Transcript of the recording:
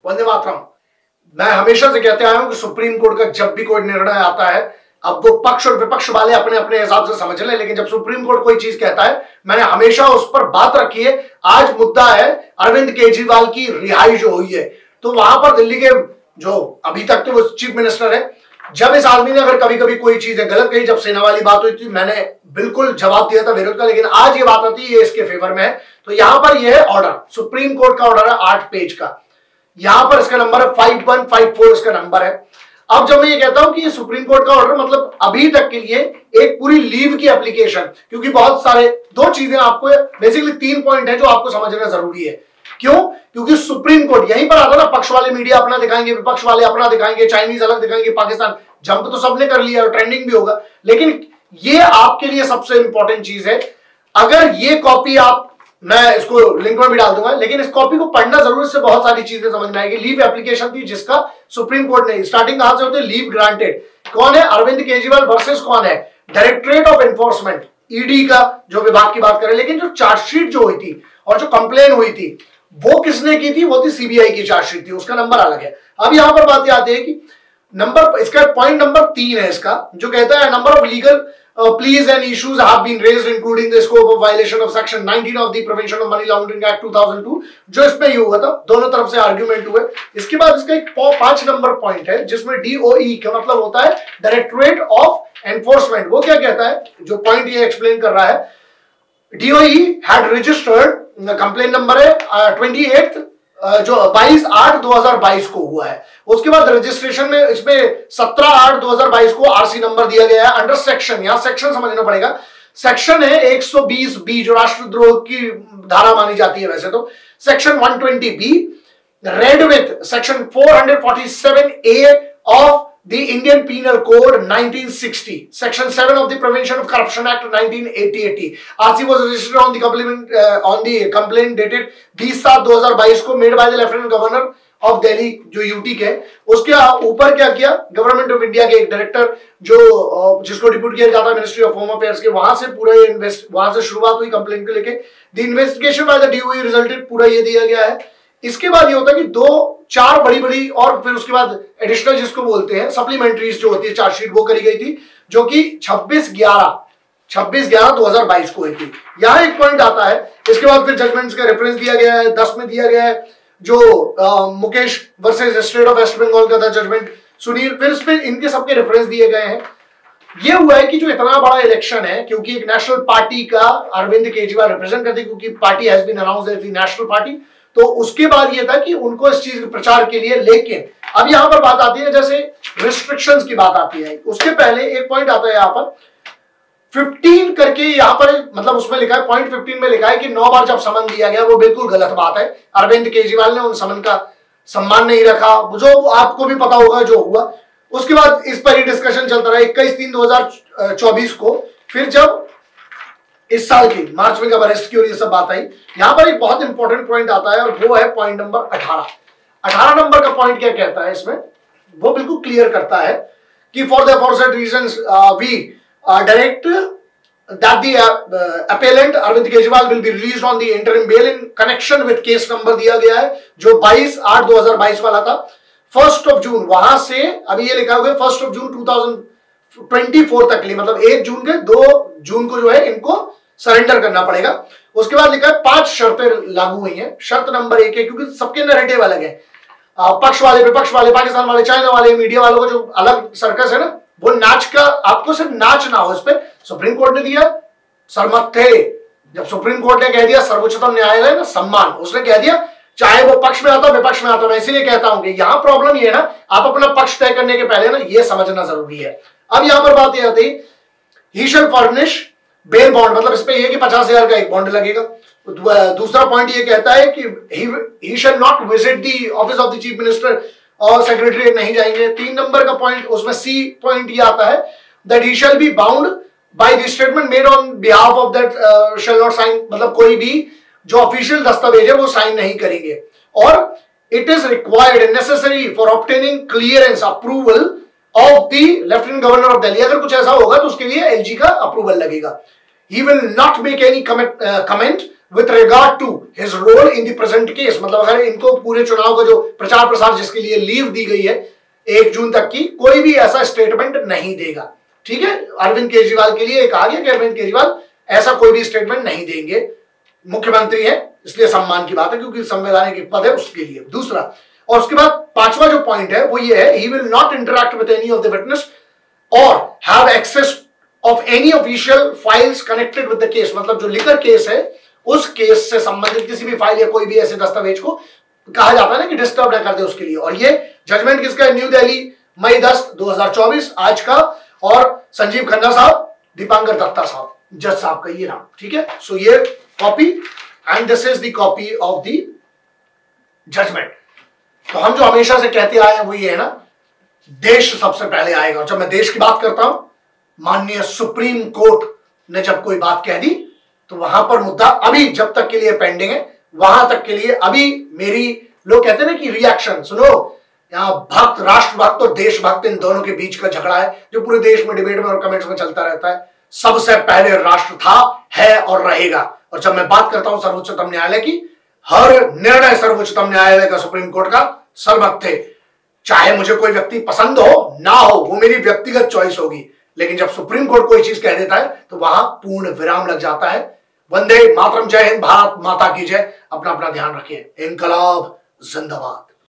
वंदे मातरम। मैं हमेशा से कहते आया हूं कि सुप्रीम कोर्ट का जब भी कोई निर्णय आता है, अब वो पक्ष और विपक्ष वाले अपने अपने हिसाब से समझ लें, लेकिन जब सुप्रीम कोर्ट कोई चीज कहता है, मैंने हमेशा उस पर बात रखी है। आज मुद्दा है अरविंद केजरीवाल की रिहाई जो हुई है, तो वहां पर दिल्ली के जो अभी तक तो वो चीफ मिनिस्टर है, जब इस आदमी ने अगर कभी कभी कोई चीजें गलत कही, जब सेना वाली बात हुई थी, मैंने बिल्कुल जवाब दिया था विरोध का, लेकिन आज ये बात आती है ये इसके फेवर में है। तो यहां पर यह है ऑर्डर, सुप्रीम कोर्ट का ऑर्डर है 8 पेज का, यहां पर इसका नंबर है 5154 इसका नंबर है। अब जब मैं ये कहता हूं कि ये सुप्रीम कोर्ट का ऑर्डर मतलब अभी तक के लिए एक पूरी लीव की एप्लीकेशन, क्योंकि बहुत सारे दो चीजें आपको बेसिकली 3 पॉइंट है जो आपको समझना जरूरी है। क्यों? क्योंकि सुप्रीम कोर्ट यहीं पर आता ना, पक्ष वाले मीडिया अपना दिखाएंगे, विपक्ष वाले अपना दिखाएंगे, चाइनीज अलग दिखाएंगे, पाकिस्तान जंप तो सबने कर लिया और ट्रेंडिंग भी होगा, लेकिन ये आपके लिए सबसे इंपॉर्टेंट चीज है। अगर ये कॉपी आप, मैं इसको लिंक में भी डाल दूंगा, लेकिन इस कॉपी को पढ़ना जरूर, इससे बहुत सारी चीजें समझ में आएगी। लीव एप्लीकेशन थी जिसका सुप्रीम कोर्ट ने स्टार्टिंग कहां से होती है, लीव ग्रांटेड। कौन है? अरविंद केजरीवाल वर्सेस कौन है? डायरेक्टरेट ऑफ एनफोर्समेंट, ईडी का जो विभाग की बात करें। लेकिन जो चार्जशीट जो हुई थी और जो कंप्लेन हुई थी वो किसने की थी? वो थी सीबीआई की चार्जशीट थी, उसका नंबर अलग है। अब यहां पर बात आती है कि नंबर, इसका पॉइंट नंबर 3 है इसका, जो कहता है number of legal pleas and issues have been raised including the scope of violation of section 19 of the Prevention of Money Laundering Act 2002, जो इसमें ये हुआ था, दोनों तरफ से आर्ग्यूमेंट हुए। इसके बाद इसका एक 5 नंबर पॉइंट है जिसमें DOE का मतलब होता है डायरेक्टरेट ऑफ एनफोर्समेंट। वो क्या कहता है, जो पॉइंट ये एक्सप्लेन कर रहा है, DOE had registered, complain number है 28 जो 22/8/2022 को हुआ है। उसके बाद रजिस्ट्रेशन में इसमें 17/8/2022 को आरसी नंबर दिया गया है अंडर सेक्शन, यहां सेक्शन समझना पड़ेगा, सेक्शन है 120B जो राष्ट्रद्रोह की धारा मानी जाती है वैसे तो, section 120B read with section 447A of the Indian penal code 1960, section 7 of the Prevention of Corruption Act 1980. RC was registered on the complaint dated 20/7/2022 को, made by the Lieutenant Governor of Delhi जो UT के। उसके ऊपर क्या किया, government of India के एक director जो जिसको डिप्यूट किया जाता है मिनिस्ट्री ऑफ होम अफेयर्स के, वहां से पूरा वहां से शुरुआत हुई कंप्लेंट को लेके। The investigation by the DOE resulted, पूरा ये दिया गया है। इसके बाद ये होता है कि 2-4 बड़ी और फिर उसके बाद एडिशनल जिसको बोलते हैं सप्लीमेंट्रीज जो होती है चार्जशीट, वो करी गई थी, जो कि 26/11/2022 को हुई थी। यहां एक पॉइंट आता है। इसके बाद फिर जजमेंट्स का रेफरेंस दिया गया है, 10 में दिया गया है जो Mukesh versus state of West Bengal का था जजमेंट, सुनील, फिर इस पे इनके सबके रेफरेंस दिए गए हैं। ये हुआ है कि जो इतना बड़ा इलेक्शन है, क्योंकि एक नेशनल पार्टी का अरविंद केजरीवाल रिप्रेजेंट करते, क्योंकि party has been announced as the national party, तो उसके बाद ये था कि उनको इस चीज के प्रचार के लिए, लेकिन अब यहां पर बात आती है जैसे रिस्ट्रिक्शंस की बात आती है, उसके पहले एक पॉइंट आता है यहां पर 15 करके, यहां पर मतलब उसमें लिखा है पॉइंट 15 में लिखा है कि 9 बार जब समन दिया गया, वो बिल्कुल गलत बात है। अरविंद केजरीवाल ने उन समन का सम्मान नहीं रखा, जो आपको भी पता होगा जो हुआ। उसके बाद इस पर ही डिस्कशन चलता रहा 21/3/2024 को, फिर जब इस साल की मार्च में जब अरेस्ट की और ये सब बात आई, यहां पर एक बहुत इंपॉर्टेंट पॉइंट आता है और वो है पॉइंट नंबर 18 नंबर का पॉइंट क्या कहता है इसमें, वो बिल्कुल क्लियर करता है कि for the aforesaid reasons we direct that the appellant Arvind Kejriwal will be released on the interim bail in connection with case number दिया गया है जो 22/8/2022 वाला था। 1 जून वहां से, अभी ये लिखा हुआ है 1 जून 2024 तक के लिए, मतलब 1 जून के 2 जून को जो है इनको सरेंडर करना पड़ेगा। उसके बाद लिखा है 5 शर्तें लागू हुई हैं। शर्त नंबर 1 है, क्योंकि सबके नैरेटिव अलग है, पक्ष वाले, विपक्ष वाले, पाकिस्तान वाले, चाइना वाले, मीडिया वालों का जो अलग सर्कस है ना, वो नाच का, आपको सिर्फ नाच ना हो इस पे। सुप्रीम कोर्ट ने दिया सरमत थे, जब सुप्रीम कोर्ट ने कह दिया, सर्वोच्चतम न्यायालय ना सम्मान, उसने कह दिया चाहे वो पक्ष में आता विपक्ष में आता। मैं इसीलिए कहता हूं कि यहां प्रॉब्लम ये है ना, आप अपना पक्ष तय करने के पहले ना ये समझना जरूरी है। अब यहां पर बात यह आती, ही शैल फर्निश बेल बॉन्ड, मतलब इस पे ये कि 50,000 का एक बॉन्ड लगेगा। दूसरा पॉइंट ये कहता है कि he shall not visit the office of the chief minister, और सेक्रेटरी नहीं जाएंगे। 3 नंबर का पॉइंट, उसमें सी पॉइंट ये आता है that he shall be bound by the statement made on behalf of that shall not sign, मतलब कोई भी जो ऑफिशियल दस्तावेज है वो साइन नहीं करेंगे। और it is required and necessary for obtaining clearance approval of the lieutenant governor of Delhi, अगर कुछ ऐसा होगा तो उसके लिए एलजी का अप्रूवल लगेगा। He will not make any comment with regard to his role in the present case, मतलब अगर इनको पूरे चुनाव का जो प्रचार प्रसार जिसके लिए लीव दी गई है 1 जून तक की, कोई भी ऐसा स्टेटमेंट नहीं देगा। ठीक है, अरविंद केजरीवाल के लिए कहा गया कि अरविंद केजरीवाल ऐसा कोई भी स्टेटमेंट नहीं देंगे, मुख्यमंत्री है इसलिए सम्मान की बात है क्योंकि संवैधानिक पद है उसके लिए। दूसरा, और उसके बाद 5वां जो पॉइंट है वो ये है, he will not interact with any of the witness और have access of any official files connected with the case, मतलब जो लिकर केस है उस केस से संबंधित किसी भी फाइल या कोई भी ऐसे दस्तावेज को कहा जाता है ना कि डिस्टर्ब ना कर दे उसके लिए। और ये जजमेंट किसका है? न्यू दिल्ली, मई 10, 2024 आज का, और संजीव खन्ना साहब, दीपांकर दत्ता साहब, जज साहब का ये नाम। ठीक है, सो ये copy and this is the copy of the judgment. तो हम जो हमेशा से कहते आए हैं वो ये है ना, देश सबसे पहले आएगा। और जब मैं देश की बात करता हूं, माननीय सुप्रीम कोर्ट ने जब कोई बात कह दी तो वहां पर मुद्दा अभी जब तक के लिए पेंडिंग है, वहां तक के लिए अभी मेरी, लोग कहते हैं ना कि रिएक्शन, सुनो यहाँ भक्त, राष्ट्रभक्त और देशभक्त, इन दोनों के बीच का झगड़ा है जो पूरे देश में डिबेट में और कमेंट्स में चलता रहता है। सबसे पहले राष्ट्र था, है और रहेगा। और जब मैं बात करता हूं सर्वोच्चतम न्यायालय की, हर निर्णय सर्वोच्चतम न्यायालय का, सुप्रीम कोर्ट का सर्वोच्च थे। चाहे मुझे कोई व्यक्ति पसंद हो ना हो, वो मेरी व्यक्तिगत चॉइस होगी, लेकिन जब सुप्रीम कोर्ट कोई चीज कह देता है तो वहां पूर्ण विराम लग जाता है। वंदे मातरम, जय हिंद, भारत माता की जय। अपना अपना ध्यान रखिए। इनकलाब जिंदाबाद।